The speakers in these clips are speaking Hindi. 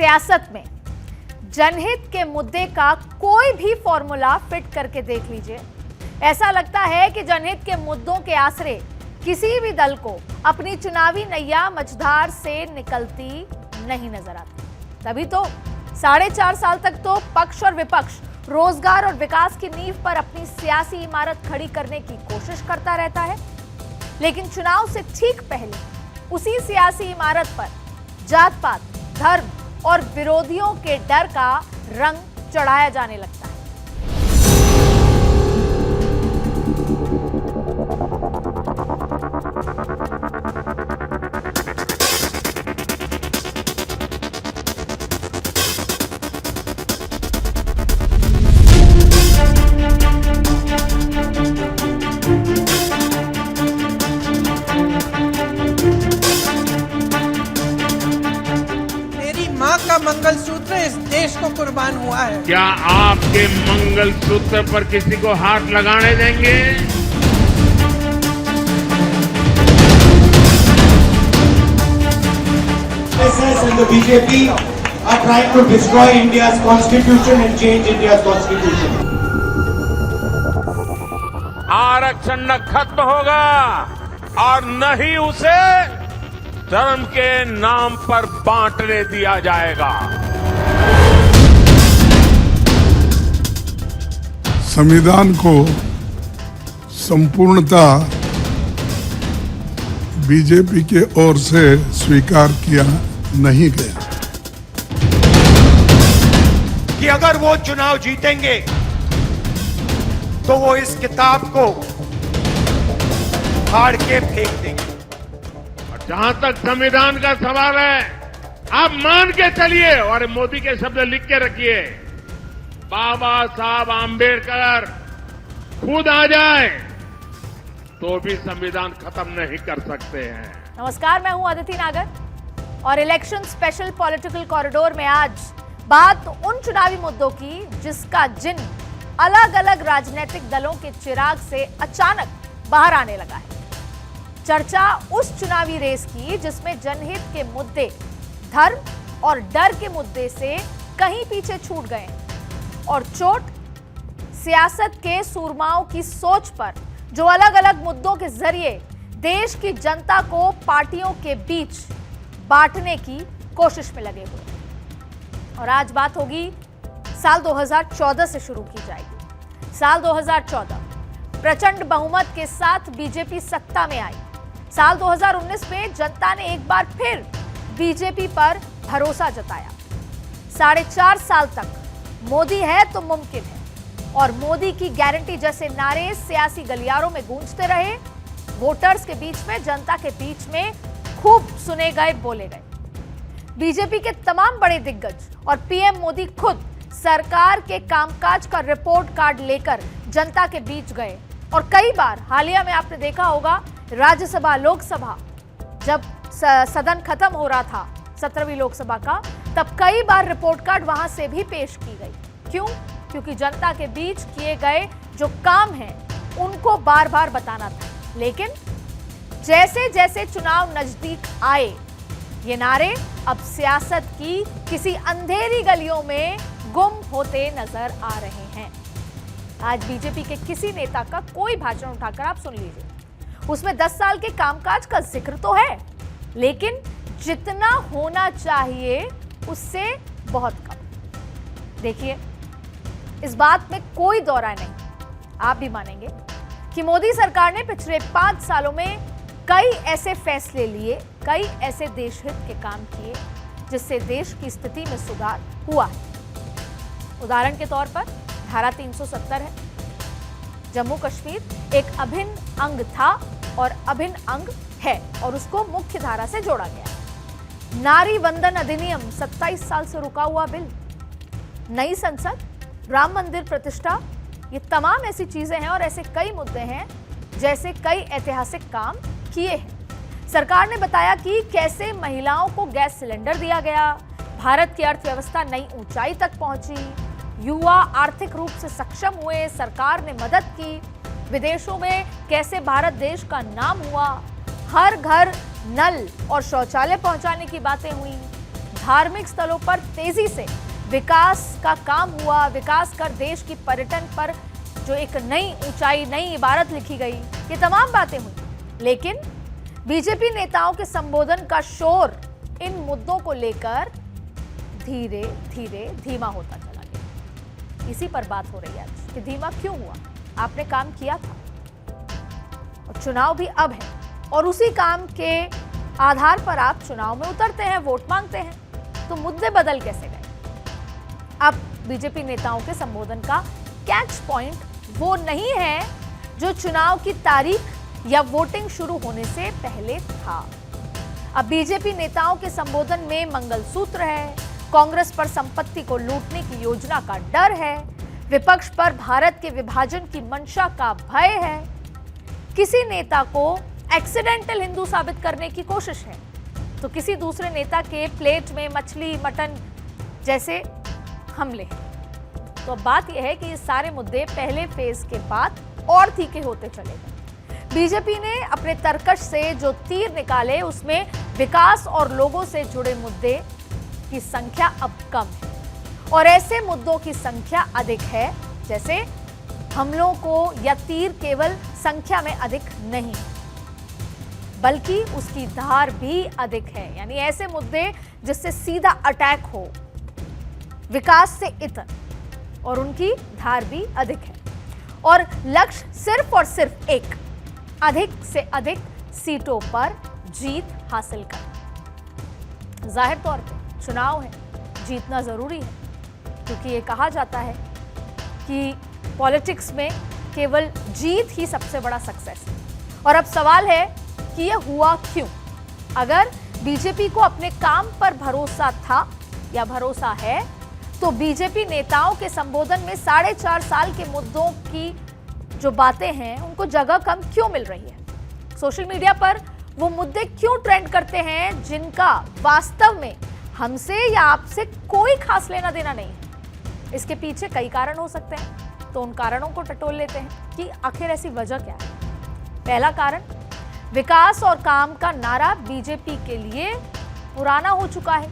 सियासत में जनहित के मुद्दे का कोई भी फॉर्मूला फिट करके देख लीजिए, ऐसा लगता है कि जनहित के मुद्दों के आसरे किसी भी दल को अपनी चुनावी नैया मझधार से निकलती नहीं नजर आती। तभी तो 4.5 साल तक तो पक्ष और विपक्ष रोजगार और विकास की नींव पर अपनी सियासी इमारत खड़ी करने की कोशिश करता रहता है, लेकिन चुनाव से ठीक पहले उसी सियासी इमारत पर जात पात, धर्म और विरोधियों के डर का रंग चढ़ाया जाने लगता है। का मंगलसूत्र इस देश को कुर्बान हुआ है। क्या आपके मंगलसूत्र पर किसी को हाथ लगाने देंगे? RSS and the BJP are trying to destroy India's constitution and change India's constitution. आरक्षण न खत्म होगा और न ही उसे धर्म के नाम पर बांटने दिया जाएगा। संविधान को संपूर्णता बीजेपी के ओर से स्वीकार किया नहीं गया कि अगर वो चुनाव जीतेंगे तो वो इस किताब को फाड़ के फेंक देंगे। जहां तक संविधान का सवाल है, आप मान के चलिए और मोदी के शब्द लिख के रखिए, बाबा साहब आंबेडकर खुद आ जाए तो भी संविधान खत्म नहीं कर सकते हैं। नमस्कार, मैं हूं अदिति नागर और इलेक्शन स्पेशल पॉलिटिकल कॉरिडोर में आज बात उन चुनावी मुद्दों की जिसका जिन अलग अलग राजनीतिक दलों के चिराग से अचानक बाहर आने लगा है। चर्चा उस चुनावी रेस की जिसमें जनहित के मुद्दे धर्म और डर के मुद्दे से कहीं पीछे छूट गए और चोट सियासत के सूरमाओं की सोच पर जो अलग अलग मुद्दों के जरिए देश की जनता को पार्टियों के बीच बांटने की कोशिश में लगे हुए। और आज बात होगी साल 2014 से शुरू की जाएगी। साल 2014 प्रचंड बहुमत के साथ बीजेपी सत्ता में आई। साल 2019 में जनता ने एक बार फिर बीजेपी पर भरोसा जताया। 4.5 साल तक मोदी है तो मुमकिन है और मोदी की गारंटी जैसे नारे सियासी गलियारों में गूंजते रहे। वोटर्स के बीच में, जनता के बीच में खूब सुने गए, बोले गए। बीजेपी के तमाम बड़े दिग्गज और पीएम मोदी खुद सरकार के कामकाज का रिपोर्ट कार्ड लेकर जनता के बीच गए और कई बार हालिया में आपने देखा होगा राज्यसभा, लोकसभा, जब सदन खत्म हो रहा था 17वीं लोकसभा का, तब कई बार रिपोर्ट कार्ड वहां से भी पेश की गई। क्यों? क्योंकि जनता के बीच किए गए जो काम हैं उनको बार बार बताना था। लेकिन जैसे जैसे चुनाव नजदीक आए, ये नारे अब सियासत की किसी अंधेरी गलियों में गुम होते नजर आ रहे हैं। आज बीजेपी के किसी नेता का कोई भाषण उठाकर आप सुन लीजिए, उसमें 10 साल के कामकाज का जिक्र तो है, लेकिन जितना होना चाहिए उससे बहुत कम। देखिए, इस बात में कोई दौरा नहीं, आप भी मानेंगे कि मोदी सरकार ने पिछले 5 सालों में कई ऐसे फैसले लिए, कई ऐसे देशहित के काम किए जिससे देश की स्थिति में सुधार हुआ है। उदाहरण के तौर पर धारा 370 है। जम्मू कश्मीर एक अभिन्न अंग था और अभिन्न अंग है और उसको मुख्य धारा से जोड़ा गया। नारी वंदन अधिनियम 27 साल से रुका हुआ बिल, नई संसद, राम मंदिर प्रतिष्ठा, ये तमाम ऐसी चीजें हैं और ऐसे कई मुद्दे हैं जैसे कई ऐतिहासिक काम किए हैं। सरकार ने बताया कि कैसे महिलाओं को गैस सिलेंडर दिया गया, भारत की अर्थव्यवस्था नई ऊंचाई तक पहुंची, युवा आर्थिक रूप से सक्षम हुए, सरकार ने मदद की, विदेशों में कैसे भारत देश का नाम हुआ, हर घर नल और शौचालय पहुंचाने की बातें हुई, धार्मिक स्थलों पर तेजी से विकास का काम हुआ, विकास कर देश की पर्यटन पर जो एक नई ऊंचाई, नई इबारत लिखी गई, ये तमाम बातें हुई। लेकिन बीजेपी नेताओं के संबोधन का शोर इन मुद्दों को लेकर धीरे धीरे धीमा होता चला गया। इसी पर बात हो रही है आज कि धीमा क्यों हुआ। आपने काम किया था और चुनाव भी अब है, और उसी काम के आधार पर आप चुनाव में उतरते हैं, वोट मांगते हैं, तो मुद्दे बदल कैसे गए। अब बीजेपी नेताओं के संबोधन का कैच पॉइंट वो नहीं है जो चुनाव की तारीख या वोटिंग शुरू होने से पहले था। अब बीजेपी नेताओं के संबोधन में मंगलसूत्र है, कांग्रेस पर संपत्ति को लूटने की योजना का डर है, विपक्ष पर भारत के विभाजन की मंशा का भय है, किसी नेता को एक्सीडेंटल हिंदू साबित करने की कोशिश है, तो किसी दूसरे नेता के प्लेट में मछली, मटन जैसे हमले। तो अब बात यह है कि ये सारे मुद्दे पहले फेज के बाद और तीखे होते चले गए। बीजेपी ने अपने तर्कश से जो तीर निकाले उसमें विकास और लोगों से जुड़े मुद्दे की संख्या अब कम है, और ऐसे मुद्दों की संख्या अधिक है जैसे हमलों को या तीर केवल संख्या में अधिक नहीं बल्कि उसकी धार भी अधिक है। यानी ऐसे मुद्दे जिससे सीधा अटैक हो, विकास से इतर, और उनकी धार भी अधिक है, और लक्ष्य सिर्फ और सिर्फ एक, अधिक से अधिक सीटों पर जीत हासिल कर। जाहिर तौर पे चुनाव है, जीतना जरूरी है, क्योंकि ये कहा जाता है कि पॉलिटिक्स में केवल जीत ही सबसे बड़ा सक्सेस है। और अब सवाल है कि यह हुआ क्यों। अगर बीजेपी को अपने काम पर भरोसा था या भरोसा है, तो बीजेपी नेताओं के संबोधन में 4.5 साल के मुद्दों की जो बातें हैं उनको जगह कम क्यों मिल रही है। सोशल मीडिया पर वो मुद्दे क्यों ट्रेंड करते हैं जिनका वास्तव में हमसे या आपसे कोई खास लेना देना नहीं है। इसके पीछे कई कारण हो सकते हैं, तो उन कारणों को टटोल लेते हैं कि आखिर ऐसी वजह क्या है। पहला कारण, विकास और काम का नारा बीजेपी के लिए पुराना हो चुका है,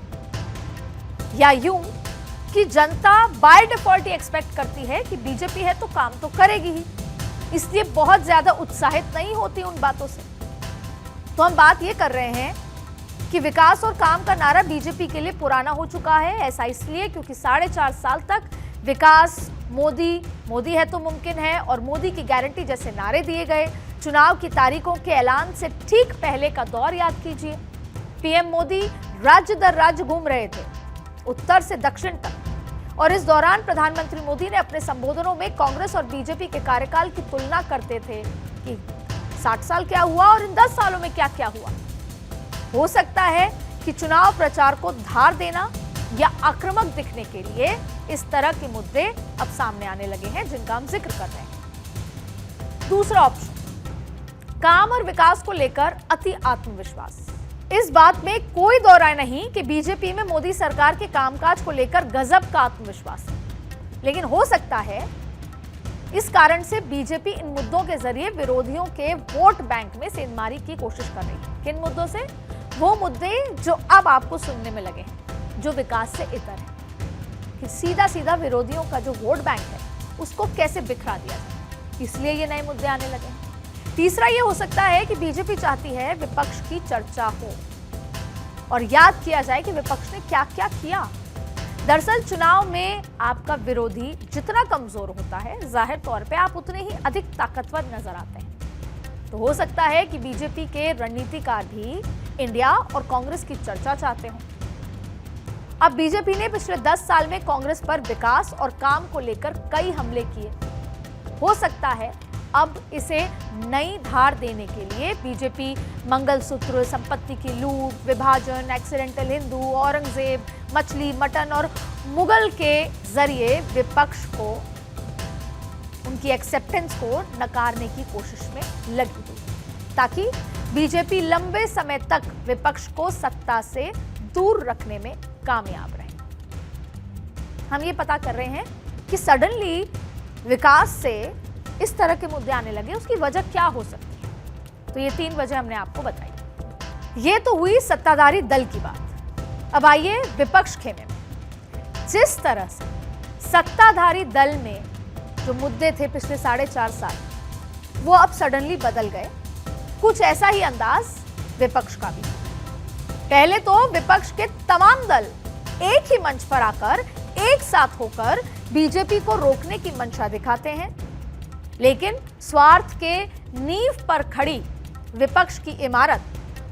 या यूं कि जनता बाय डिफॉल्ट ही एक्सपेक्ट करती है कि बीजेपी है तो काम तो करेगी ही, इसलिए बहुत ज्यादा उत्साहित नहीं होती उन बातों से। तो हम बात ये कर रहे हैं कि विकास और काम का नारा बीजेपी के लिए पुराना हो चुका है। ऐसा इसलिए क्योंकि 4.5 साल तक विकास, मोदी है तो मुमकिन है और मोदी की गारंटी जैसे नारे दिए गए। चुनाव की तारीखों के ऐलान से ठीक पहले का दौर याद कीजिए। पीएम मोदी राज्य दर राज्य घूम रहे थे, उत्तर से दक्षिण तक, और इस दौरान प्रधानमंत्री मोदी ने अपने संबोधनों में कांग्रेस और बीजेपी के कार्यकाल की तुलना करते थे कि 60 साल क्या हुआ और इन 10 सालों में क्या क्या हुआ। हो सकता है कि चुनाव प्रचार को धार देना या आक्रामक दिखने के लिए इस तरह के मुद्दे अब सामने आने लगे हैं जिनका हम जिक्र कर रहे हैं। दूसरा ऑप्शन, काम और विकास को लेकर अति आत्मविश्वास। इस बात में कोई दो राय नहीं कि बीजेपी में मोदी सरकार के कामकाज को लेकर गजब का आत्मविश्वास है, लेकिन हो सकता है इस कारण से बीजेपी इन मुद्दों के जरिए विरोधियों के वोट बैंक में सेंधमारी की कोशिश कर रही है। किन मुद्दों से? वो मुद्दे जो अब आपको सुनने में लगे हैं, जो विकास से इतर है, कि सीधा सीधा विरोधियों का जो वोट बैंक है उसको कैसे बिखरा दिया जाए, इसलिए ये नए मुद्दे आने लगे हैं। तीसरा ये हो सकता है कि बीजेपी चाहती है विपक्ष की चर्चा हो और याद किया जाए कि विपक्ष ने क्या क्या किया। दरअसल चुनाव में आपका विरोधी जितना कमजोर होता है, जाहिर तौर पे आप उतने ही अधिक ताकतवर नजर आते हैं। तो हो सकता है कि बीजेपी के रणनीतिकार भी इंडिया और कांग्रेस की चर्चा चाहते हों। अब बीजेपी ने पिछले 10 साल में कांग्रेस पर विकास और काम को लेकर कई हमले किए। हो सकता है अब इसे नई धार देने के लिए बीजेपी मंगलसूत्र, संपत्ति की लूट, विभाजन, एक्सीडेंटल हिंदू, औरंगजेब, मछली, मटन और मुगल के जरिए विपक्ष को, उनकी एक्सेप्टेंस को नकारने की कोशिश में लगी हुई, ताकि बीजेपी लंबे समय तक विपक्ष को सत्ता से दूर रखने में कामयाब रहे। हम ये पता कर रहे हैं कि सडनली विकास से इस तरह के मुद्दे आने लगे, उसकी वजह क्या हो सकती है। तो ये 3 वजह हमने आपको बताई। ये तो हुई सत्ताधारी दल की बात। अब आइए विपक्ष खेमे में। जिस तरह से सत्ताधारी दल में जो मुद्दे थे पिछले 4.5 साल, वो अब सडनली बदल गए, कुछ ऐसा ही अंदाज विपक्ष का भी। पहले तो विपक्ष के तमाम दल एक ही मंच पर आकर एक साथ होकर बीजेपी को रोकने की मंशा दिखाते हैं, लेकिन स्वार्थ के नींव पर खड़ी विपक्ष की इमारत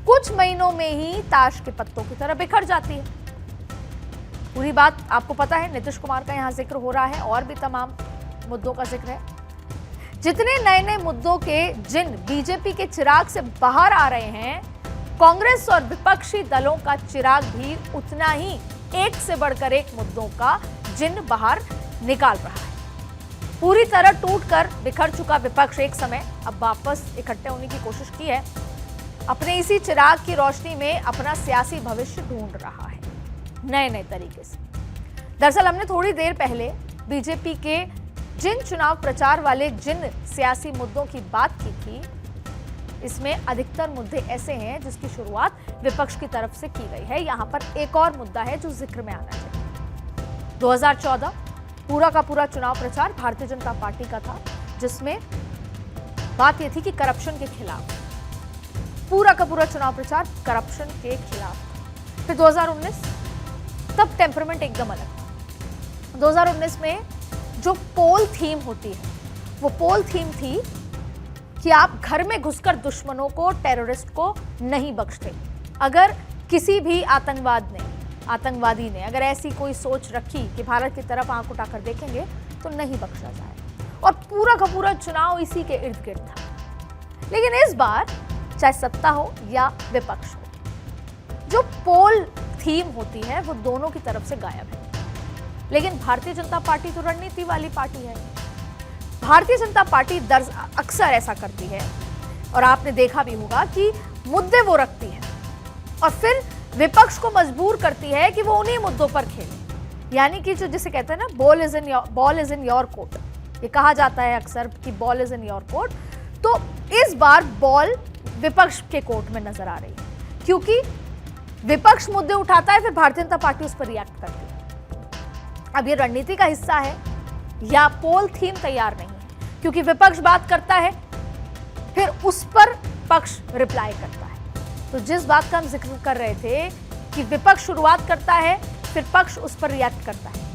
कुछ महीनों में ही ताश के पत्तों की तरह बिखर जाती है। पूरी बात आपको पता है, नीतीश कुमार का यहां जिक्र हो रहा है और भी तमाम मुद्दों का जिक्र है। जितने नए नए मुद्दों के जिन बीजेपी के चिराग से बाहर आ रहे हैं, कांग्रेस और विपक्षी दलों का चिराग भी उतना ही एक से बढ़कर एक मुद्दों का जिन बाहर निकाल रहा है। पूरी तरह टूटकर बिखर चुका विपक्ष एक समय अब वापस इकट्ठे होने की कोशिश की है, अपने इसी चिराग की रोशनी में अपना सियासी भविष्य ढूंढ रहा है नए नए तरीके से। दरअसल हमने थोड़ी देर पहले बीजेपी के जिन चुनाव प्रचार वाले जिन सियासी मुद्दों की बात की थी, इसमें अधिकतर मुद्दे ऐसे हैं जिसकी शुरुआत विपक्ष की तरफ से की गई है। यहां पर एक और मुद्दा है जो जिक्र में आना चाहिए। 2014 पूरा का पूरा चुनाव प्रचार भारतीय जनता पार्टी का था, जिसमें बात यह थी कि करप्शन के खिलाफ पूरा का पूरा चुनाव प्रचार करप्शन के खिलाफ। फिर 2019, तब टेम्परामेंट एकदम अलग था। 2019 में जो पोल थीम होती है, वो पोल थीम थी कि आप घर में घुसकर दुश्मनों को, टेररिस्ट को नहीं बख्शते। अगर किसी भी आतंकवादी ने अगर ऐसी कोई सोच रखी कि भारत की तरफ आंख उठाकर देखेंगे तो नहीं बख्शा जाए, और पूरा का पूरा चुनाव इसी के इर्द गिर्द था। लेकिन इस बार चाहे सत्ता हो या विपक्ष हो, जो पोल थीम होती है वो दोनों की तरफ से गायब है। लेकिन भारतीय जनता पार्टी तो रणनीति वाली पार्टी है। भारतीय जनता पार्टी अक्सर ऐसा करती है, और आपने देखा भी होगा कि मुद्दे वो रखती है और फिर विपक्ष को मजबूर करती है कि वो उन्हीं मुद्दों पर खेले। यानी कि जो जिसे कहते हैं ना, ball is in your court, ये कहा जाता है अक्सर कि ball is in your court. तो इस बार बॉल विपक्ष के कोर्ट में नजर आ रही है, क्योंकि विपक्ष मुद्दे उठाता है, फिर भारतीय जनता पार्टी उस पर रिएक्ट करती है। अब ये रणनीति का हिस्सा है या पोल थीम तैयार नहीं है, क्योंकि विपक्ष बात करता है फिर उस पर पक्ष रिप्लाई करता है। तो जिस बात का हम जिक्र कर रहे थे कि विपक्ष शुरुआत करता है फिर पक्ष उस पर रिएक्ट करता है,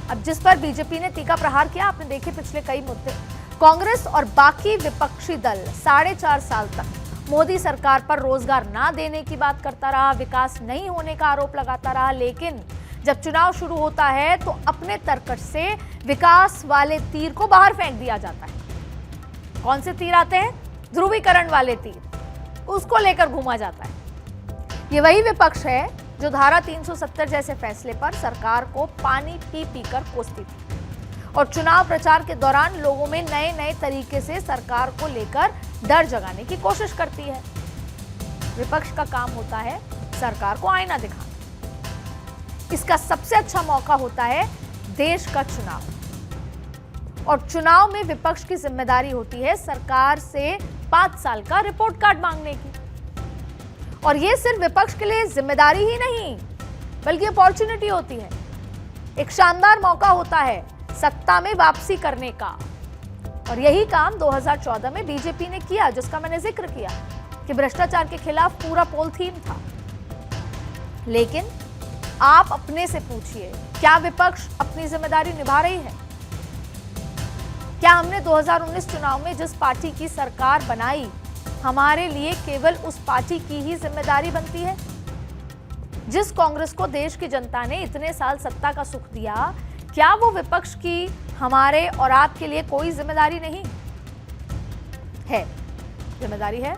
अब जिस पर बीजेपी ने तीखा प्रहार किया, आपने देखे पिछले कई मुद्दे। कांग्रेस और बाकी विपक्षी दल 4.5 साल तक मोदी सरकार पर रोजगार ना देने की बात करता रहा, विकास नहीं होने का आरोप लगाता रहा, लेकिन जब चुनाव शुरू होता है तो अपने तरकश से विकास वाले तीर को बाहर फेंक दिया जाता है। कौन से तीर आते हैं? ध्रुवीकरण वाले तीर, उसको लेकर घूमा जाता है। ये वही विपक्ष है जो धारा 370 जैसे फैसले पर सरकार को पानी पी पी कर कोसती थी, और चुनाव प्रचार के दौरान लोगों में नए नए तरीके से सरकार को लेकर डर जगाने की कोशिश करती है। विपक्ष का काम होता है सरकार को आईना दिखाना। इसका सबसे अच्छा मौका होता है देश का चुनाव, और चुनाव में विपक्ष की जिम्मेदारी होती है सरकार से 5 साल का रिपोर्ट कार्ड मांगने की। और यह सिर्फ विपक्ष के लिए जिम्मेदारी ही नहीं, बल्कि अपॉर्चुनिटी होती है, एक शानदार मौका होता है सत्ता में वापसी करने का। और यही काम 2014 में बीजेपी ने किया, जिसका मैंने जिक्र किया कि भ्रष्टाचार के खिलाफ पूरा पोल थीम था। लेकिन आप अपने से पूछिए, क्या विपक्ष अपनी जिम्मेदारी निभा रही है? क्या हमने 2019 चुनाव में जिस पार्टी की सरकार बनाई, हमारे लिए केवल उस पार्टी की ही जिम्मेदारी बनती है? जिस कांग्रेस को देश की जनता ने इतने साल सत्ता का सुख दिया, क्या वो विपक्ष की हमारे और आपके लिए कोई जिम्मेदारी नहीं है? जिम्मेदारी है।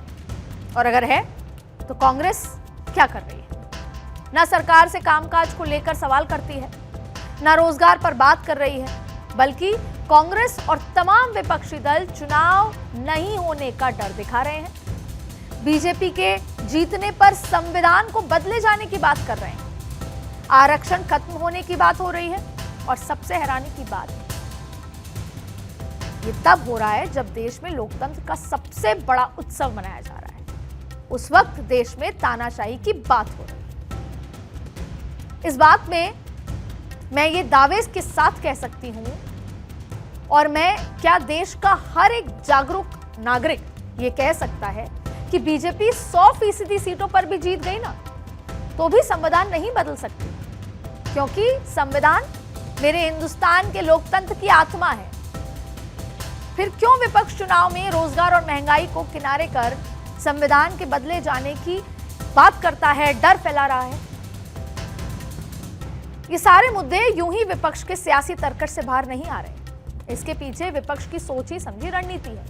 और अगर है तो कांग्रेस क्या कर रही है? ना सरकार से कामकाज को लेकर सवाल करती है, ना रोजगार पर बात कर रही है, बल्कि कांग्रेस और तमाम विपक्षी दल चुनाव नहीं होने का डर दिखा रहे हैं। बीजेपी के जीतने पर संविधान को बदले जाने की बात कर रहे हैं, आरक्षण खत्म होने की बात हो रही है, और सबसे हैरानी की बात ये तब हो रहा है जब देश में लोकतंत्र का सबसे बड़ा उत्सव मनाया जा रहा है। उस वक्त देश में तानाशाही की बात हो रही है। इस बात में मैं ये दावे के साथ कह सकती हूं, और मैं क्या देश का हर एक जागरूक नागरिक ये कह सकता है कि बीजेपी 100% सीटों पर भी जीत गई ना, तो भी संविधान नहीं बदल सकती, क्योंकि संविधान मेरे हिंदुस्तान के लोकतंत्र की आत्मा है। फिर क्यों विपक्ष चुनाव में रोजगार और महंगाई को किनारे कर संविधान के बदले जाने की बात करता है, डर फैला रहा है? ये सारे मुद्दे यूं ही विपक्ष के सियासी तर्कश से बाहर नहीं आ रहे। इसके पीछे विपक्ष की सोची समझी रणनीति है।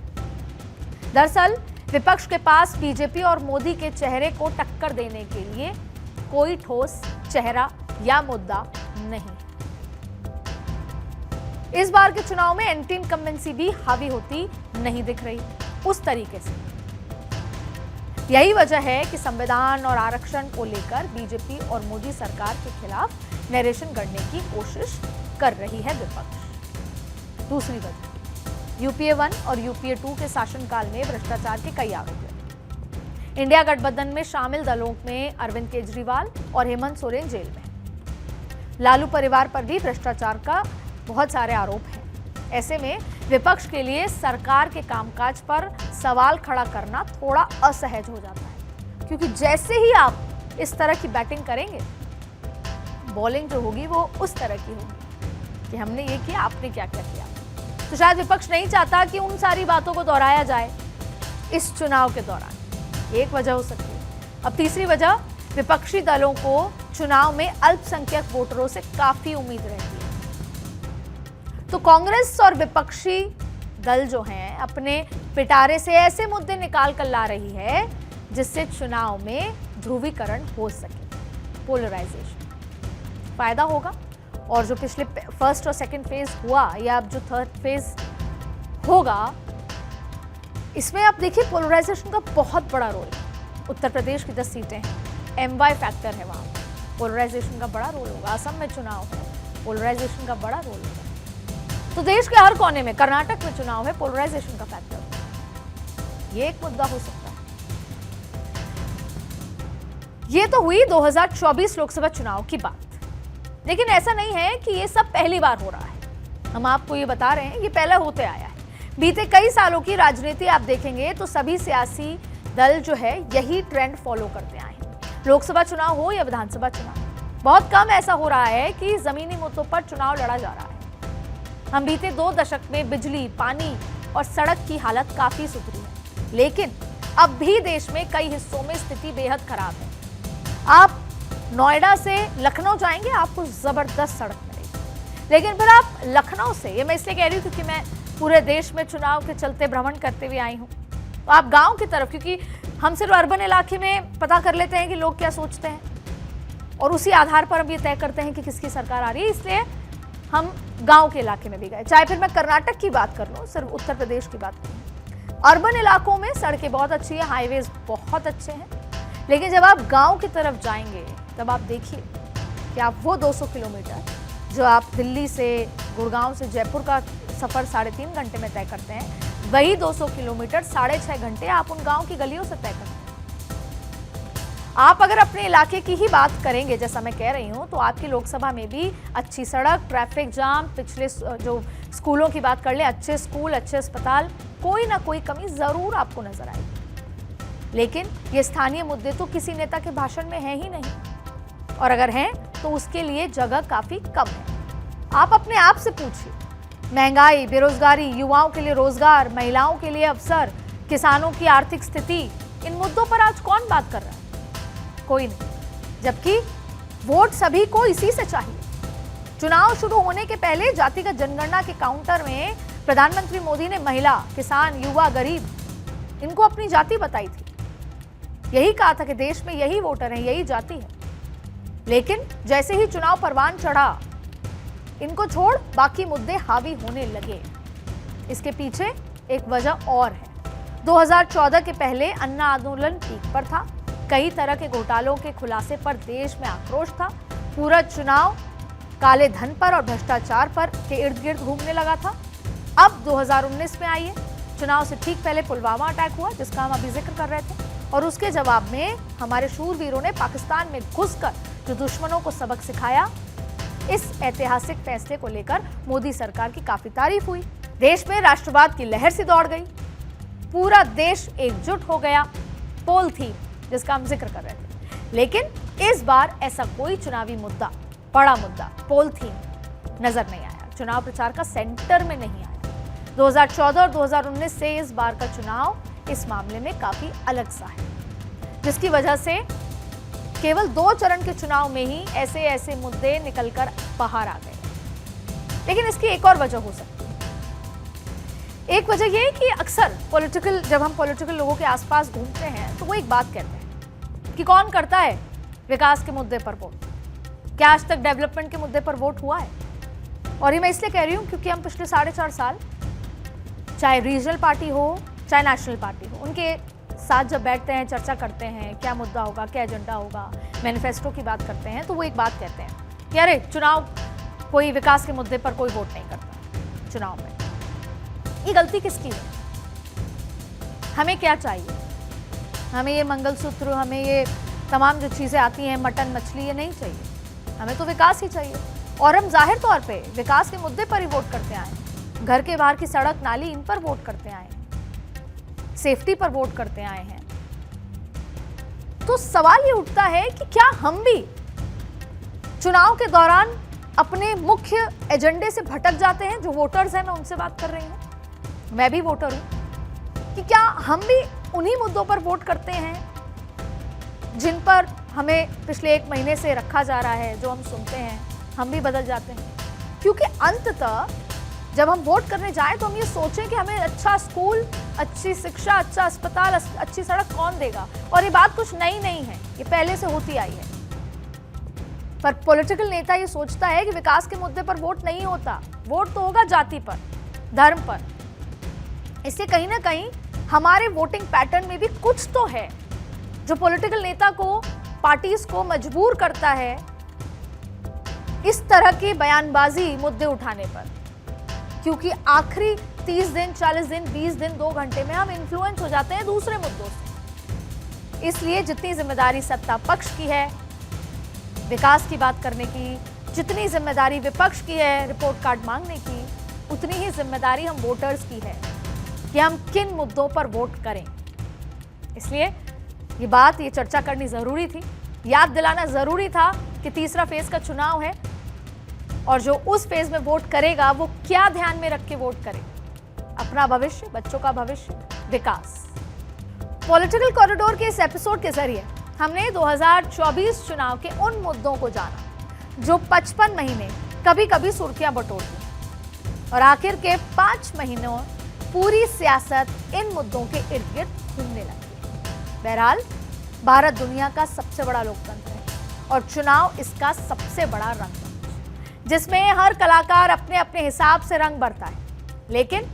दरअसल विपक्ष के पास बीजेपी और मोदी के चेहरे को टक्कर देने के लिए कोई ठोस चेहरा या मुद्दा नहीं। इस बार के चुनाव में एंटी इनकम्बेंसी भी हावी होती नहीं दिख रही उस तरीके से। यही वजह है कि संविधान और आरक्षण को लेकर बीजेपी और मोदी सरकार के खिलाफ नैरेशन गढ़ने की कोशिश कर रही है विपक्ष। दूसरी वजह, यूपीए 1 और यूपीए 2 के शासनकाल में भ्रष्टाचार के कई आरोप लगे। इंडिया गठबंधन में शामिल दलों में अरविंद केजरीवाल और हेमंत सोरेन जेल में। लालू परिवार पर भी भ्रष्टाचार का बहुत सारे आरोप हैं। ऐसे में विपक्ष के लिए सरकार के कामकाज पर सवाल खड़ा करना थोड़ा असहज हो जाता है, क्योंकि जैसे ही आप इस तरह की बैटिंग करेंगे, बॉलिंग जो होगी वो उस तरह की होगी कि हमने ये किया, आपने क्या क्या किया। तो शायद विपक्ष नहीं चाहता कि उन सारी बातों को दोहराया जाए इस चुनाव के दौरान। एक वजह हो सकती है। अब तीसरी वजह, विपक्षी दलों को चुनाव में अल्पसंख्यक वोटरों से काफी उम्मीद रहती है। तो कांग्रेस और विपक्षी दल जो हैं अपने पिटारे से ऐसे मुद्दे निकाल कर ला रही है जिससे चुनाव में ध्रुवीकरण हो सके, पोलराइजेशन। फायदा होगा, और जो पिछले फर्स्ट और सेकंड फेज हुआ या अब जो थर्ड फेज होगा, इसमें आप देखिए पोलराइजेशन का बहुत बड़ा रोल है। उत्तर प्रदेश की 10 सीटें हैं, MY फैक्टर है, वहां पोलराइजेशन का बड़ा रोल होगा। असम में चुनाव है, पोलराइजेशन का बड़ा रोल होगा। तो देश के हर कोने में, कर्नाटक में चुनाव है, पोलराइजेशन का फैक्टर, ये एक मुद्दा हो सकता है। ये तो हुई 2024 लोकसभा चुनाव की बात, लेकिन ऐसा नहीं है कि ये सब पहली बार हो रहा है। हम आपको ये बता रहे हैं, ये पहले होते आया है। बीते कई सालों की राजनीति आप देखेंगे तो सभी सियासी दल जो है यही ट्रेंड फॉलो करते आए हैं। लोकसभा चुनाव हो या विधानसभा चुनाव, बहुत कम ऐसा हो रहा है कि जमीनी मुद्दों पर चुनाव लड़ा जा रहा है। हम बीते 2 दशक में बिजली, पानी और सड़क की हालत काफी सुधरी है, लेकिन अब भी देश में कई हिस्सों में स्थिति बेहद खराब है। आप नोएडा से लखनऊ जाएंगे, आपको जबरदस्त सड़क मिलेगी, लेकिन फिर आप लखनऊ से, ये मैं इसलिए कह रही हूँ क्योंकि मैं पूरे देश में चुनाव के चलते भ्रमण करते हुए आई हूँ, तो आप गांव की तरफ, क्योंकि हम सिर्फ अर्बन इलाके में पता कर लेते हैं कि लोग क्या सोचते हैं और उसी आधार पर हम ये तय करते हैं कि किसकी सरकार आ रही है, इसलिए हम गांव के इलाके में भी गए। चाहे फिर मैं कर्नाटक की बात कर लूं, सिर्फ उत्तर प्रदेश की बात करूं, अर्बन इलाकों में सड़कें बहुत अच्छी है, हाईवेज बहुत अच्छे हैं, लेकिन जब आप गांव की तरफ जाएंगे तब आप देखिए कि आप वो 200 किलोमीटर जो आप दिल्ली से, गुड़गांव से जयपुर का सफर 3.5 घंटे में तय करते हैं, वही 200 किलोमीटर 6.5 घंटे आप उन गांव की गलियों से तय करते हैं। आप अगर अपने इलाके की ही बात करेंगे, जैसा मैं कह रही हूं, तो आपकी लोकसभा में भी अच्छी सड़क, ट्रैफिक जाम, पिछले जो स्कूलों की बात कर ले, अच्छे स्कूल, अच्छे अस्पताल, कोई ना कोई कमी जरूर आपको नजर आएगी। लेकिन ये स्थानीय मुद्दे तो किसी नेता के भाषण में है ही नहीं, और अगर हैं तो उसके लिए जगह काफी कम है। आप अपने आप से पूछिए, महंगाई, बेरोजगारी, युवाओं के लिए रोजगार, महिलाओं के लिए अवसर, किसानों की आर्थिक स्थिति, इन मुद्दों पर आज कौन बात कर रहा है? कोई नहीं, जबकि वोट सभी को इसी से चाहिए। चुनाव शुरू होने के पहले जातिगत जनगणना के काउंटर में प्रधानमंत्री मोदी ने महिला, किसान, युवा, गरीब, इनको अपनी जाति बताई थी। यही कहा था कि देश में यही वोटर हैं, यही जाति है। लेकिन जैसे ही चुनाव परवान चढ़ा, इनको छोड़ बाकी मुद्दे हावी होने लगे। इसके पीछे एक वजह और है। 2014 के पहले अन्ना आंदोलन पीक पर था, कई तरह के घोटालों के खुलासे पर देश में आक्रोश था, पूरा चुनाव काले धन पर और भ्रष्टाचार पर के इर्द गिर्द घूमने लगा था। अब 2019 में आइए, चुनाव से ठीक पहले पुलवामा अटैक हुआ, जिसका हम अभी जिक्र कर रहे थे, और उसके जवाब में हमारे शूरवीरों ने पाकिस्तान में घुसकर जो दुश्मनों को सबक सिखाया। इस ऐतिहासिक फैसले को लेकर मोदी सरकार की काफी तारीफ हुई। देश में राष्ट्रवाद की लहर सी दौड़ गई, पूरा देश एकजुट हो गया। पोल थी जिसका हम जिक्र कर रहे थे, लेकिन इस बार ऐसा कोई चुनावी मुद्दा, बड़ा मुद्दा, पोल थीम नजर नहीं आया, चुनाव प्रचार का सेंटर में नहीं आया। 2014 और 2019 से इस बार का चुनाव इस मामले में काफी अलग सा है, जिसकी वजह से केवल 2 चरण के चुनाव में ही ऐसे ऐसे मुद्दे निकलकर बाहर आ गए। लेकिन इसकी एक और वजह हो सकती है। एक वजह यह है कि अक्सर जब हम पॉलिटिकल लोगों के आसपास घूमते हैं तो वो एक बात कहते हैं कि कौन करता है विकास के मुद्दे पर वोट, क्या आज तक डेवलपमेंट के मुद्दे पर वोट हुआ है। और ये मैं इसलिए कह रही हूं क्योंकि हम पिछले 4.5 साल, चाहे रीजनल पार्टी हो चाहे नेशनल पार्टी हो, उनके साथ जब बैठते हैं, चर्चा करते हैं, क्या मुद्दा होगा, क्या एजेंडा होगा, मैनिफेस्टो की बात करते हैं, तो वो एक बात कहते हैं कि अरे चुनाव, कोई विकास के मुद्दे पर कोई वोट नहीं करता चुनाव में। ये गलती किसकी है? हमें क्या चाहिए? हमें ये मंगलसूत्र, हमें ये तमाम जो चीजें आती हैं, मटन मछली, ये नहीं चाहिए। हमें तो विकास ही चाहिए। और हम जाहिर तौर पे विकास के मुद्दे पर ही वोट करते आए, घर के बाहर की सड़क नाली, इन पर वोट करते आए, सेफ्टी पर वोट करते आए हैं। तो सवाल ये उठता है कि क्या हम भी चुनाव के दौरान अपने मुख्य एजेंडे से भटक जाते हैं? जो वोटर्स हैं, मैं उनसे बात कर रही हूं, मैं भी वोटर हूं, कि क्या हम भी उन्हीं मुद्दों पर वोट करते हैं जिन पर हमें पिछले 1 महीने से रखा जा रहा है, जो हम सुनते हैं, हम भी बदल जाते हैं? क्योंकि अंततः जब हम वोट करने जाएं तो हम ये सोचें कि हमें अच्छा स्कूल, अच्छी शिक्षा, अच्छा अस्पताल, अच्छी सड़क कौन देगा। और ये बात कुछ नई नहीं है, ये पहले से होती आई है। पर पॉलिटिकल नेता ये सोचता है कि विकास के मुद्दे पर वोट नहीं होता, वोट तो होगा जाति पर, धर्म पर। इससे कहीं ना कहीं हमारे वोटिंग पैटर्न में भी कुछ तो है जो पॉलिटिकल नेता को, पार्टीज को मजबूर करता है इस तरह की बयानबाजी मुद्दे उठाने पर। क्योंकि आखिरी 30 दिन, 40 दिन, 20 दिन, 2 घंटे में हम इन्फ्लुएंस हो जाते हैं दूसरे मुद्दों से। इसलिए जितनी जिम्मेदारी सत्ता पक्ष की है विकास की बात करने की, जितनी जिम्मेदारी विपक्ष की है रिपोर्ट कार्ड मांगने की, उतनी ही जिम्मेदारी हम वोटर्स की है कि हम किन मुद्दों पर वोट करें। इसलिए ये चर्चा करनी जरूरी थी, याद दिलाना जरूरी था कि तीसरा फेज का चुनाव है और जो उस फेज में वोट करेगा वो क्या ध्यान में रख के वोट करे, अपना भविष्य, बच्चों का भविष्य, विकास। पॉलिटिकल कॉरिडोर के इस एपिसोड के जरिए हमने 2024 चुनाव के उन मुद्दों को जाना जो 55 महीने कभी कभी सुर्खियां बटोरती और आखिर के 5 महीनों पूरी सियासत इन मुद्दों के इर्द गिर्द घूमने लगी। बहरहाल भारत दुनिया का सबसे बड़ा लोकतंत्र है और चुनाव इसका सबसे बड़ा रंग, जिसमें हर कलाकार अपने अपने हिसाब से रंग भरता है। लेकिन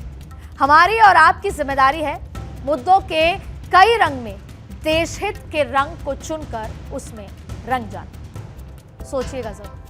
हमारी और आपकी जिम्मेदारी है मुद्दों के कई रंग में देश हित के रंग को चुनकर उसमें रंग जाना। सोचिएगा जरूर।